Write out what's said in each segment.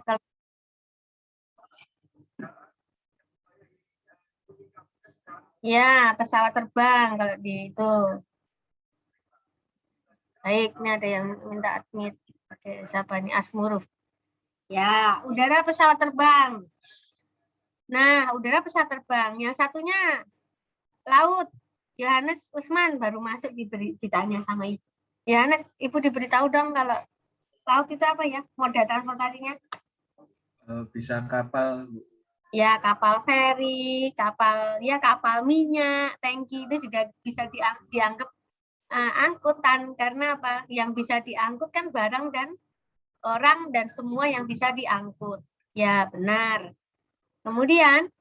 kalau ya pesawat terbang kalau di itu. Baik, ini ada yang minta admit. Oke, siapa ini? Asmuruf. Ya, udara pesawat terbang. Nah, udara pesawat terbang. Yang satunya laut. Yohanes Usman baru masuk ditanya sama ibu. Yohanes, ibu diberitahu dong kalau laut itu apa ya? Moda transportasinya? Bisa kapal. Ya, kapal feri, kapal minyak, tangki itu juga bisa dianggap angkutan karena apa? Yang bisa diangkut kan barang dan orang dan semua yang bisa diangkut. Ya, benar. Kemudian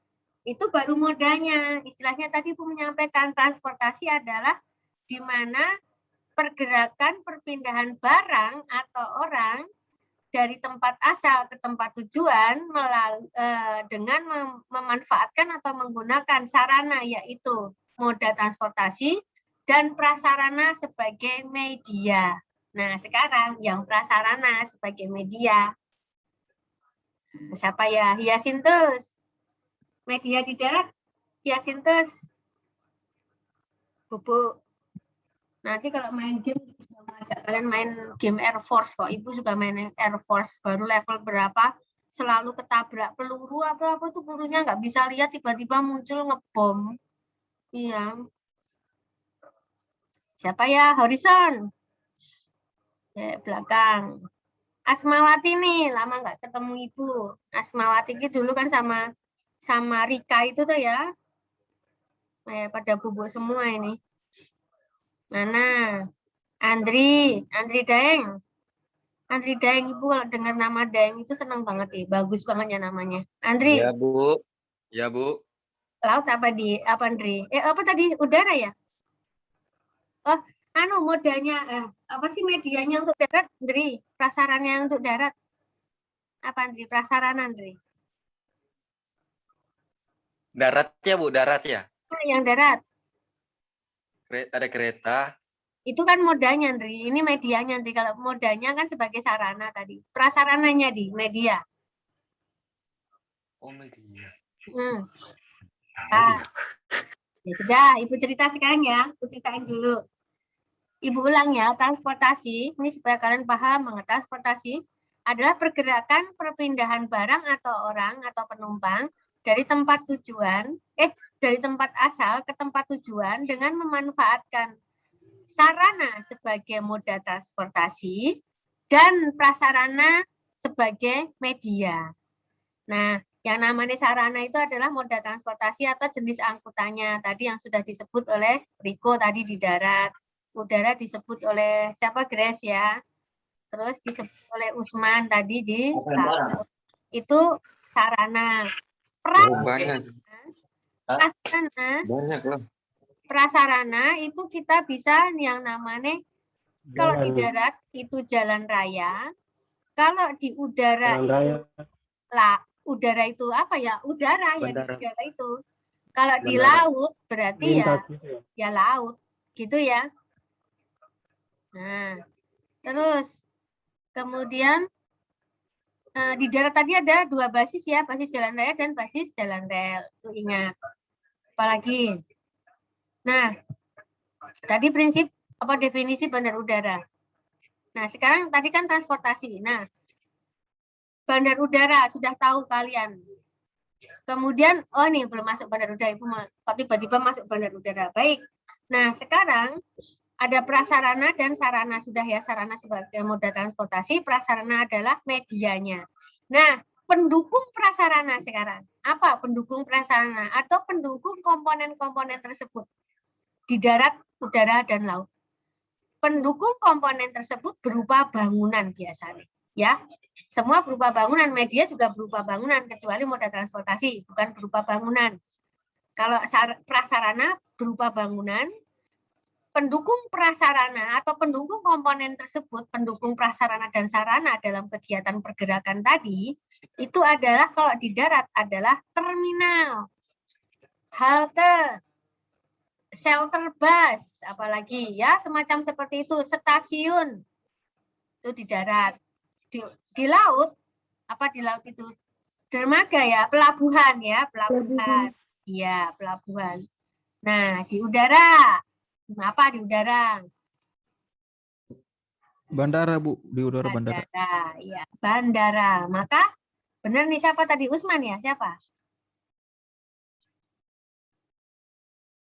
itu baru modanya. Istilahnya tadi Ibu menyampaikan transportasi adalah di mana pergerakan perpindahan barang atau orang dari tempat asal ke tempat tujuan dengan memanfaatkan atau menggunakan sarana yaitu moda transportasi dan prasarana sebagai media. Nah, sekarang yang prasarana sebagai media. Siapa ya? Hyasinthus. Media di darat, Hyasinthus. Bubuk. Nanti kalau main game, ajak kalian main game Air Force kok. Ibu juga main Air Force. Baru level berapa, selalu ketabrak peluru apa-apa tuh pelurunya nggak bisa lihat, tiba-tiba muncul ngebom. Iya. Siapa ya? Horizon. Ya, belakang. Asmawati nih, lama nggak ketemu Ibu. Asmawati itu dulu kan sama Rika itu tuh ya. Pada bubuk semua ini. Mana? Andri Daeng. Andri Daeng, Ibu kalau dengar nama Daeng itu senang banget nih, bagus banget ya namanya. Andri. Ya, Bu. Ya, Bu. Laut apa Andri? Apa tadi? Udara ya? Oh, modanya apa sih medianya untuk darat, Andri? Prasarannya untuk darat. Apa Andri? Prasarana, Andri. Daratnya, Bu, darat ya. Nah, yang darat. Ada kereta. Itu kan modanya, Andri. Ini medianya, Andri. Kalau modanya kan sebagai sarana tadi. Prasarananya di media. Oh, media. Nah, ya sudah, Ibu cerita sekarang ya. Ibu ceritain dulu. Ibu ulang ya, transportasi. Ini supaya kalian paham mengenai transportasi adalah pergerakan perpindahan barang atau orang atau penumpang dari tempat asal ke tempat tujuan dengan memanfaatkan sarana sebagai moda transportasi dan prasarana sebagai media. Nah, yang namanya sarana itu adalah moda transportasi atau jenis angkutannya. Tadi yang sudah disebut oleh Riko tadi di darat. Udara disebut oleh siapa? Grace ya. Terus disebut oleh Usman tadi di laut. Itu sarana. Prasarana itu kita bisa yang namanya kalau di darat itu jalan raya, kalau di udara itu udara itu apa ya? Udara ya, di udara itu. Kalau di laut berarti ya laut, gitu ya. Nah, terus kemudian di darat tadi ada dua basis ya, basis jalan raya dan basis jalan rel. Itu ingat. Apalagi. Nah, tadi prinsip apa definisi bandar udara. Nah, sekarang tadi kan transportasi. Nah, bandar udara sudah tahu kalian. Kemudian, oh nih belum masuk bandar udara, Ibu kok tiba-tiba masuk bandar udara. Baik. Nah, sekarang ada prasarana dan sarana sudah ya, sarana sebagai moda transportasi, prasarana adalah medianya. Nah, pendukung prasarana sekarang. Apa pendukung prasarana atau pendukung komponen-komponen tersebut di darat, udara, dan laut. Pendukung komponen tersebut berupa bangunan biasanya, ya. Semua berupa bangunan, media juga berupa bangunan, kecuali moda transportasi, bukan berupa bangunan. Kalau prasarana berupa bangunan, pendukung prasarana atau pendukung komponen tersebut, pendukung prasarana dan sarana dalam kegiatan pergerakan tadi, itu adalah kalau di darat adalah terminal, halte, shelter bus, apalagi ya semacam seperti itu, stasiun, itu di darat. Di laut apa di laut itu? Dermaga ya, pelabuhan ya, pelabuhan. Iya, pelabuhan. Nah, di udara. Apa di udara? Bandara, Bu. Di udara bandara. Bandara, ya, bandara. Maka benar nih siapa tadi? Usman ya? Siapa?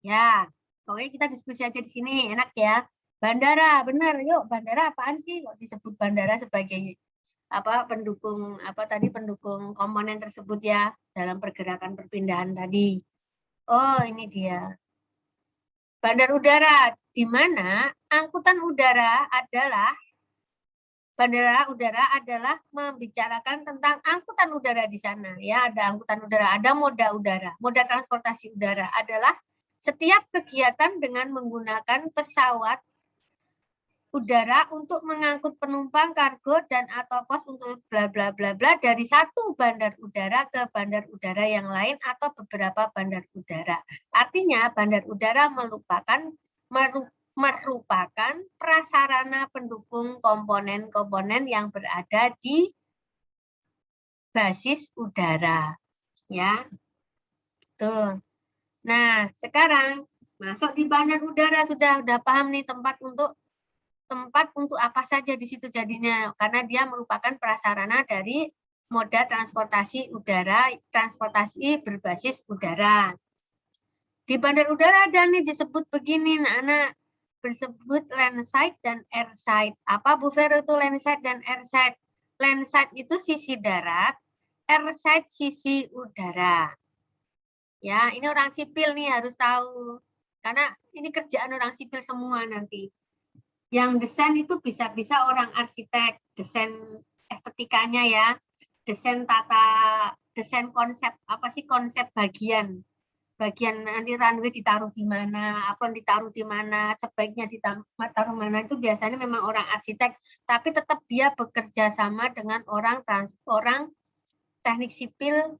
Ya, pokoknya kita diskusi aja di sini, enak ya. Bandara, benar. Yuk, bandara apaan sih kok disebut bandara sebagai apa pendukung apa tadi pendukung komponen tersebut ya dalam pergerakan perpindahan tadi. Oh, ini dia. Bandar udara, di mana angkutan udara adalah bandara udara adalah membicarakan tentang angkutan udara di sana ya, ada angkutan udara, ada moda udara. Moda transportasi udara adalah setiap kegiatan dengan menggunakan pesawat udara untuk mengangkut penumpang, kargo, dan atau pos untuk bla bla bla bla dari satu bandar udara ke bandar udara yang lain atau beberapa bandar udara. Artinya bandar udara merupakan prasarana pendukung komponen-komponen yang berada di basis udara. Ya, tuh. Nah, sekarang masuk di bandar udara sudah paham nih tempat untuk apa saja di situ jadinya, karena dia merupakan prasarana dari moda transportasi udara, transportasi berbasis udara. Di bandar udara ada nih disebut begini, anak-anak, bersebut landside dan airside. Apa Bu Vero itu landside dan airside? Landside itu sisi darat, airside sisi udara. Ya, ini orang sipil nih harus tahu. Karena ini kerjaan orang sipil semua nanti. Yang desain itu bisa-bisa orang arsitek, desain estetikanya ya, desain desain konsep, apa sih konsep bagian nanti runway ditaruh di mana, apron ditaruh di mana, sebaiknya ditaruh mana, itu biasanya memang orang arsitek, tapi tetap dia bekerja sama dengan orang teknik sipil,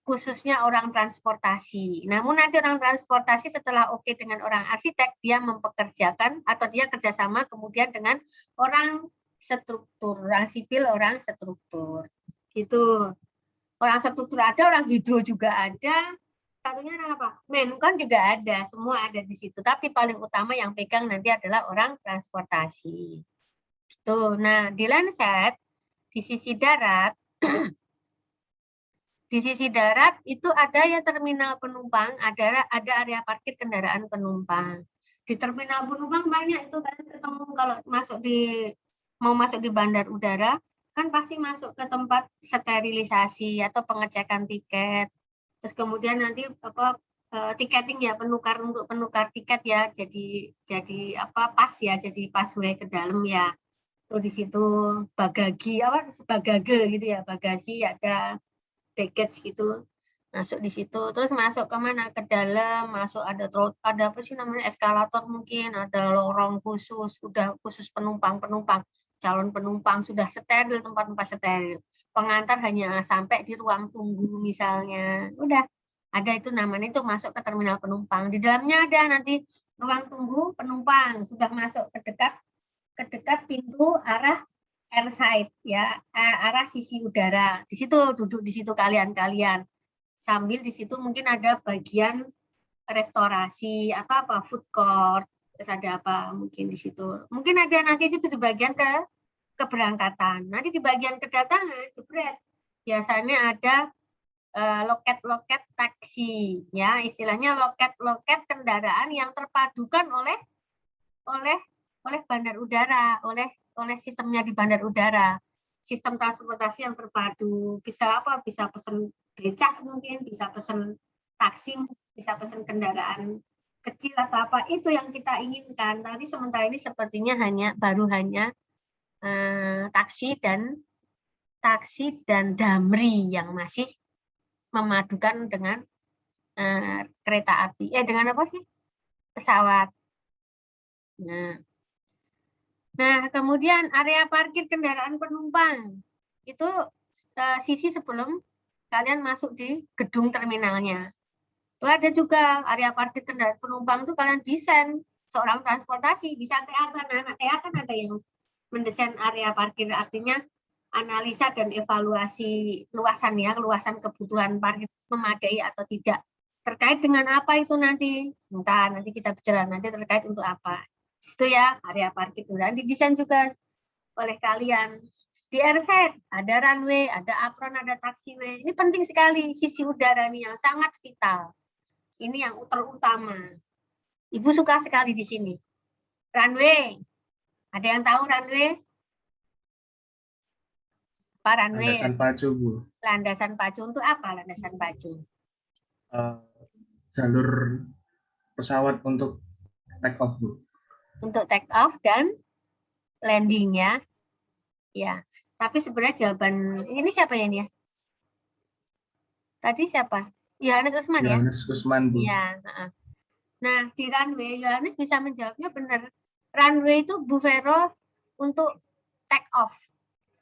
khususnya orang transportasi. Namun nanti orang transportasi setelah oke dengan orang arsitek, dia mempekerjakan atau dia kerjasama kemudian dengan orang struktur, orang sipil, orang struktur. Gitu. Orang struktur ada, orang hidro juga ada. Satunya apa? Menkon juga ada, semua ada di situ. Tapi paling utama yang pegang nanti adalah orang transportasi. Tuh, nah di Landsat, di sisi darat, di sisi darat itu ada ya terminal penumpang, ada area parkir kendaraan penumpang. Di terminal penumpang banyak itu kan ketemu kalau mau masuk di bandar udara, kan pasti masuk ke tempat sterilisasi atau pengecekan tiket. Terus kemudian nanti apa tiketing ya, untuk penukar tiket ya, jadi apa pas ya, jadi passway ke dalam ya. Tuh di situ bagagi bagage gitu ya, bagasi ada baggage gitu, masuk di situ. Terus masuk ke mana? Ke dalam, masuk ada apa sih namanya, eskalator mungkin, ada lorong khusus, udah khusus penumpang, calon penumpang, sudah steril, tempat-tempat steril. Pengantar hanya sampai di ruang tunggu misalnya. Udah, ada itu namanya, itu masuk ke terminal penumpang. Di dalamnya ada nanti ruang tunggu penumpang, sudah masuk ke dekat pintu arah airside ya, arah sisi udara. Di situ duduk di situ kalian. Sambil di situ mungkin ada bagian restorasi atau apa food court, terus ada apa mungkin di situ. Mungkin ada nanti itu di bagian keberangkatan. Nanti di bagian kedatangan, jebret. Biasanya ada loket-loket taksi ya, istilahnya loket-loket kendaraan yang terpadukan oleh bandar udara, oleh sistemnya di bandar udara, sistem transportasi yang terpadu. Bisa apa? Bisa pesen becak mungkin, bisa pesen taksi, bisa pesen kendaraan kecil atau apa, itu yang kita inginkan. Tapi sementara ini sepertinya baru hanya taksi dan damri yang masih memadukan dengan kereta api. Dengan apa sih? Pesawat. Nah, kemudian area parkir kendaraan penumpang itu sisi sebelum kalian masuk di gedung terminalnya. Itu ada juga area parkir kendaraan penumpang, itu kalian desain seorang transportasi, bisa TA kan, anak TA kan ada yang mendesain area parkir, artinya analisa dan evaluasi luasan kebutuhan parkir memadai atau tidak. Terkait dengan apa itu nanti? Nanti kita bicara nanti terkait untuk apa. Itu ya area parkir itu. Dan didesain juga oleh kalian. Di RZ ada runway, ada apron, ada taxiway. Ini penting sekali sisi udara ini yang sangat vital. Ini yang terutama. Ibu suka sekali di sini. Runway. Ada yang tahu runway? Apa runway? Landasan pacu, Bu. Landasan pacu untuk apa landasan pacu? Jalur pesawat untuk take off, Bu. Untuk take off dan landing ya. Ya. Tapi sebenarnya jawaban ini siapa ya ini ya? Tadi siapa? Yohanes Usman ya? Yohanes Usman, Bu. Iya. Nah, di runway, Yohanes bisa menjawabnya benar. Runway itu Bu Vero untuk take off.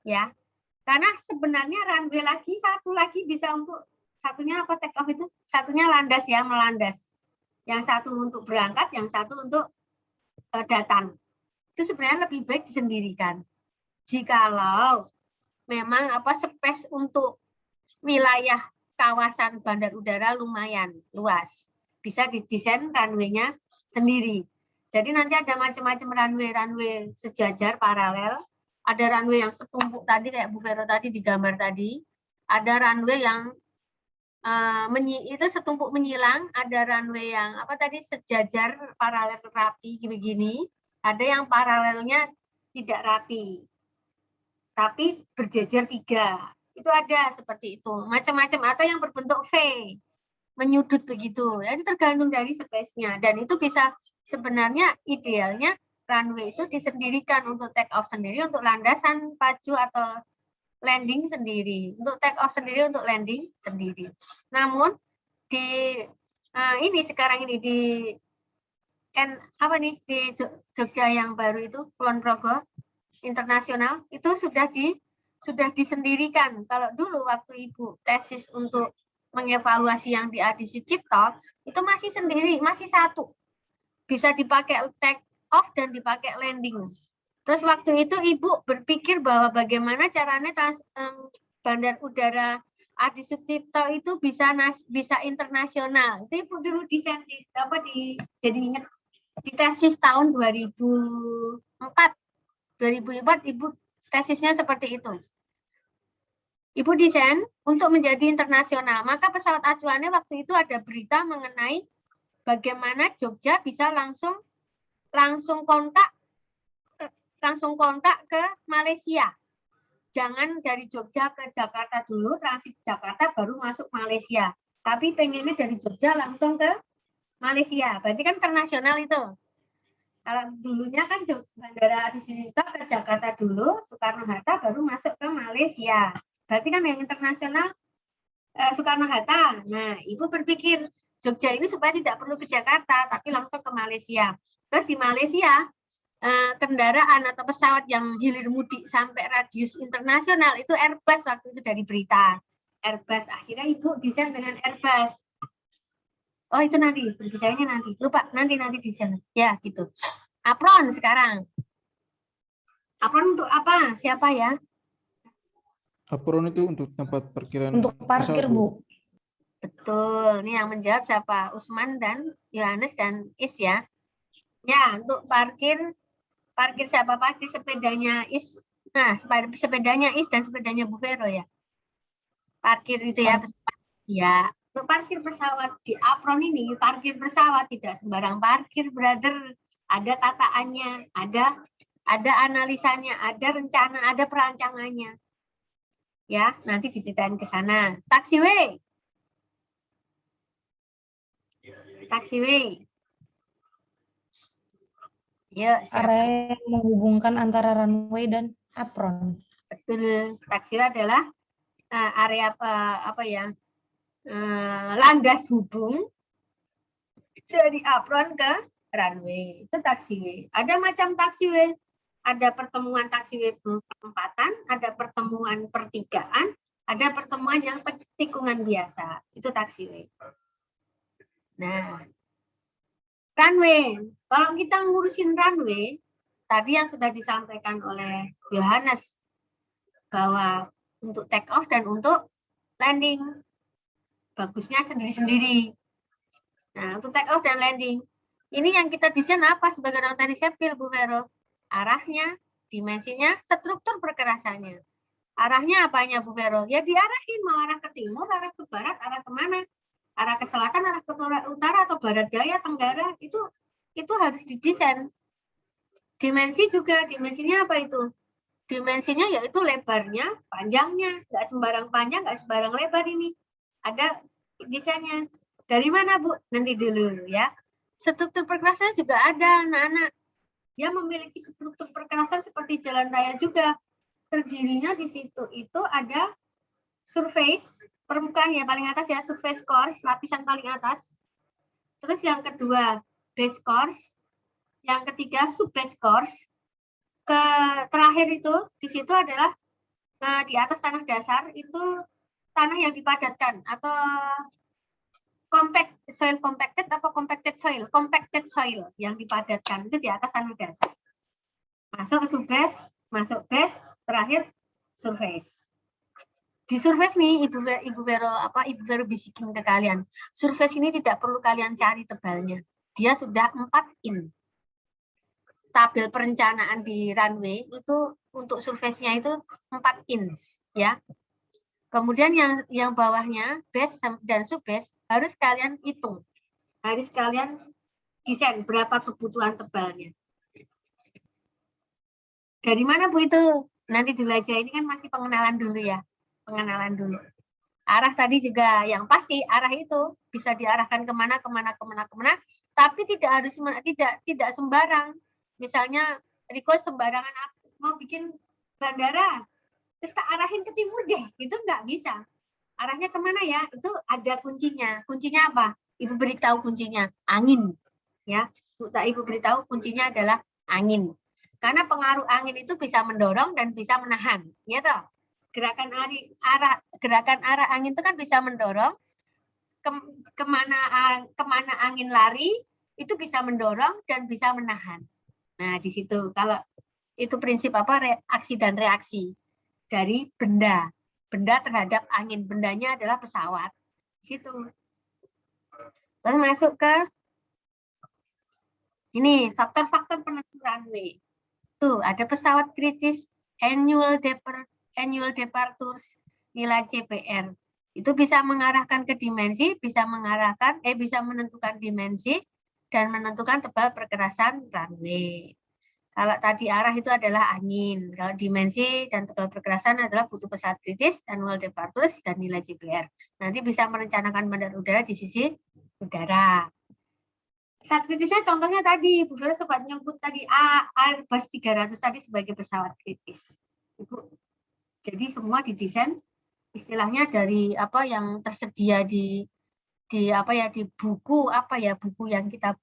Ya. Karena sebenarnya runway lagi, satu lagi bisa untuk, satunya apa take off itu? Satunya landas ya, melandas. Yang satu untuk berangkat, yang satu untuk datang. Itu sebenarnya lebih baik disendirikan. Jikalau memang space untuk wilayah kawasan bandar udara lumayan luas, bisa didesain runway-nya sendiri. Jadi nanti ada macam-macam runway sejajar paralel, ada runway yang setumpuk tadi kayak Bu Vero tadi di gambar tadi, ada runway yang itu setumpuk menyilang, ada runway yang sejajar paralel rapi begini, ada yang paralelnya tidak rapi tapi berjejer 3. Itu ada seperti itu. Macam-macam atau yang berbentuk V, menyudut begitu. Jadi tergantung dari space-nya. Dan itu bisa sebenarnya idealnya runway itu disendirikan untuk take off sendiri, untuk landasan pacu atau landing sendiri. Untuk take off sendiri, untuk landing sendiri. Namun di sekarang ini di di Jogja yang baru itu Kulon Progo internasional itu sudah disendirikan. Kalau dulu waktu Ibu tesis untuk mengevaluasi yang di Adi Sucipto itu masih sendiri, masih satu. Bisa dipakai take off dan dipakai landing. Terus waktu itu Ibu berpikir bahwa bagaimana caranya bandar udara Adi Sucipto itu bisa internasional. Itu Ibu dulu desain jadi ingat di tesis tahun 2004 Ibu tesisnya seperti itu. Ibu desain untuk menjadi internasional. Maka pesawat acuannya waktu itu ada berita mengenai bagaimana Jogja bisa langsung kontak ke Malaysia. Jangan dari Jogja ke Jakarta dulu, transit Jakarta baru masuk Malaysia. Tapi pengennya dari Jogja langsung ke Malaysia. Berarti kan internasional itu. Kalau dulunya kan bandara Adi Sucipto ke Jakarta dulu, Soekarno-Hatta baru masuk ke Malaysia. Berarti kan yang internasional Soekarno-Hatta. Nah, Ibu berpikir Jogja ini supaya tidak perlu ke Jakarta, tapi langsung ke Malaysia. Terus di Malaysia, kendaraan atau pesawat yang hilir mudik sampai radius internasional itu Airbus waktu itu dari berita. Airbus. Akhirnya Ibu desain dengan Airbus. Oh itu nanti, berbicaranya nanti. Lupa, nanti desain. Ya gitu. Apron sekarang. Apron untuk apa? Siapa ya? Apron itu untuk tempat parkiran. Untuk parkir, pesawat, Bu. Betul. Ini yang menjawab siapa? Usman dan Yohanes dan Is ya. Ya, untuk parkir siapa? Parkir sepedanya Is. Nah, sepedanya Is dan sepedanya Bu Vero ya. Parkir itu ya. Ya. Untuk parkir pesawat di apron ini, parkir pesawat tidak sembarang parkir, brother. Ada tataannya, ada analisanya, ada rencana, ada perancangannya. Ya, nanti diceritain ke sana. Taxiway. Yuk, Area yang menghubungkan antara runway dan apron. betul. Taxiway adalah area landas hubung dari apron ke runway. Itu taxiway. Ada macam taxiway. Ada pertemuan taxiway perempatan, ada pertemuan pertigaan, ada pertemuan yang tikungan biasa. Itu taxiway. Nah, runway. Kalau kita ngurusin runway, tadi yang sudah disampaikan oleh Yohanes, bahwa untuk take off dan untuk landing. Bagusnya sendiri-sendiri. Nah, untuk take off dan landing. Ini yang kita desain apa sebagai orang teknik sipil, Bu Vero? Arahnya, dimensinya, struktur perkerasannya. Arahnya apanya, Bu Vero? Ya diarahin, mau arah ke timur, arah ke barat, arah kemana? Arah ke selatan, arah ke utara, atau barat daya, tenggara, itu harus didesain. Dimensi juga, dimensinya apa itu? Dimensinya yaitu lebarnya, panjangnya. Nggak sembarang panjang, nggak sembarang lebar ini. Ada desainnya. Dari mana, Bu? Nanti dulu ya. Struktur perkerasan juga ada, anak-anak. Dia memiliki struktur perkerasan seperti jalan raya juga. Terdirinya di situ itu ada surface, permukaan ya paling atas ya, surface course, lapisan paling atas. Terus yang kedua, base course. Yang ketiga, subbase course. Terakhir itu, di situ adalah di atas tanah dasar, itu tanah yang dipadatkan atau compact soil compacted atau compacted soil yang dipadatkan itu di atas tanah dasar. Masuk subbase, masuk base, terakhir surface. Di surface nih Ibu Vero bisikin ke kalian. Surface ini tidak perlu kalian cari tebalnya. Dia sudah 4 in. Tabel perencanaan di runway itu untuk surface-nya itu 4 inch ya. Kemudian yang bawahnya base dan subbase harus kalian hitung. Harus kalian desain berapa kebutuhan tebalnya. Dari mana Bu itu? Nanti dulu aja, ini kan masih pengenalan dulu ya. Pengenalan dulu. Arah tadi juga yang pasti arah itu bisa diarahkan kemana, tapi tidak harus tidak sembarang. Misalnya Riko sembarangan mau bikin bandara, terus tak arahin ke timur deh, itu nggak bisa. Arahnya kemana ya? Itu ada kuncinya. Kuncinya apa? Ibu beritahu kuncinya, angin. Ya, Ibu beritahu kuncinya adalah angin. Karena pengaruh angin itu bisa mendorong dan bisa menahan, ya toh. Gerakan arah angin itu kan bisa mendorong kemana angin lari itu bisa mendorong dan bisa menahan. Nah di situ kalau itu prinsip aksi dan reaksi dari benda terhadap angin. Bendanya adalah pesawat. Di situ. Lalu masuk ke ini faktor-faktor penentu runway. Tuh ada pesawat kritis, annual departures, nilai CPR. Itu bisa mengarahkan ke dimensi, bisa menentukan dimensi dan menentukan tebal perkerasan runway. Kalau tadi arah itu adalah angin, kalau dimensi dan tebal perkerasan adalah butuh pesawat kritis, annual departures dan nilai CPR. Nanti bisa merencanakan bandar udara di sisi udara. Pesawat kritisnya contohnya tadi, Bu Vero sempat nyebut tadi Airbus 300 tadi sebagai pesawat kritis. Ibu. Jadi semua didesain istilahnya dari apa yang tersedia di buku buku yang kita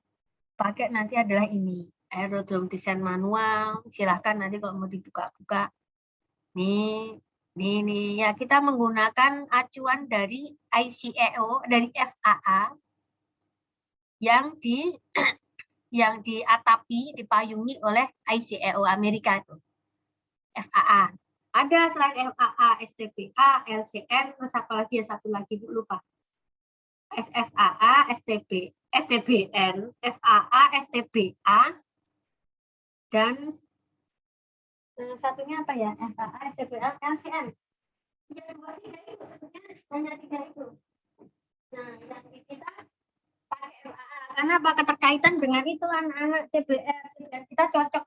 pakai nanti adalah ini. Aerodrome desain manual, silahkan nanti kalau mau dibuka-buka. Nih ya kita menggunakan acuan dari ICAO, dari FAA yang dipayungi oleh ICAO Amerika itu. FAA. Ada selain FAA, STPA, LCN, terus apa lagi ya satu lagi Bu lupa. SFAA, STBN, FAA, STBA, dan satunya apa ya? FAA, STBA, LCN. Ya, hanya 3 itu. Nah, yang kita pakai FAA. Karena apa keterkaitan dengan itu anak-anak CBR. Kita cocok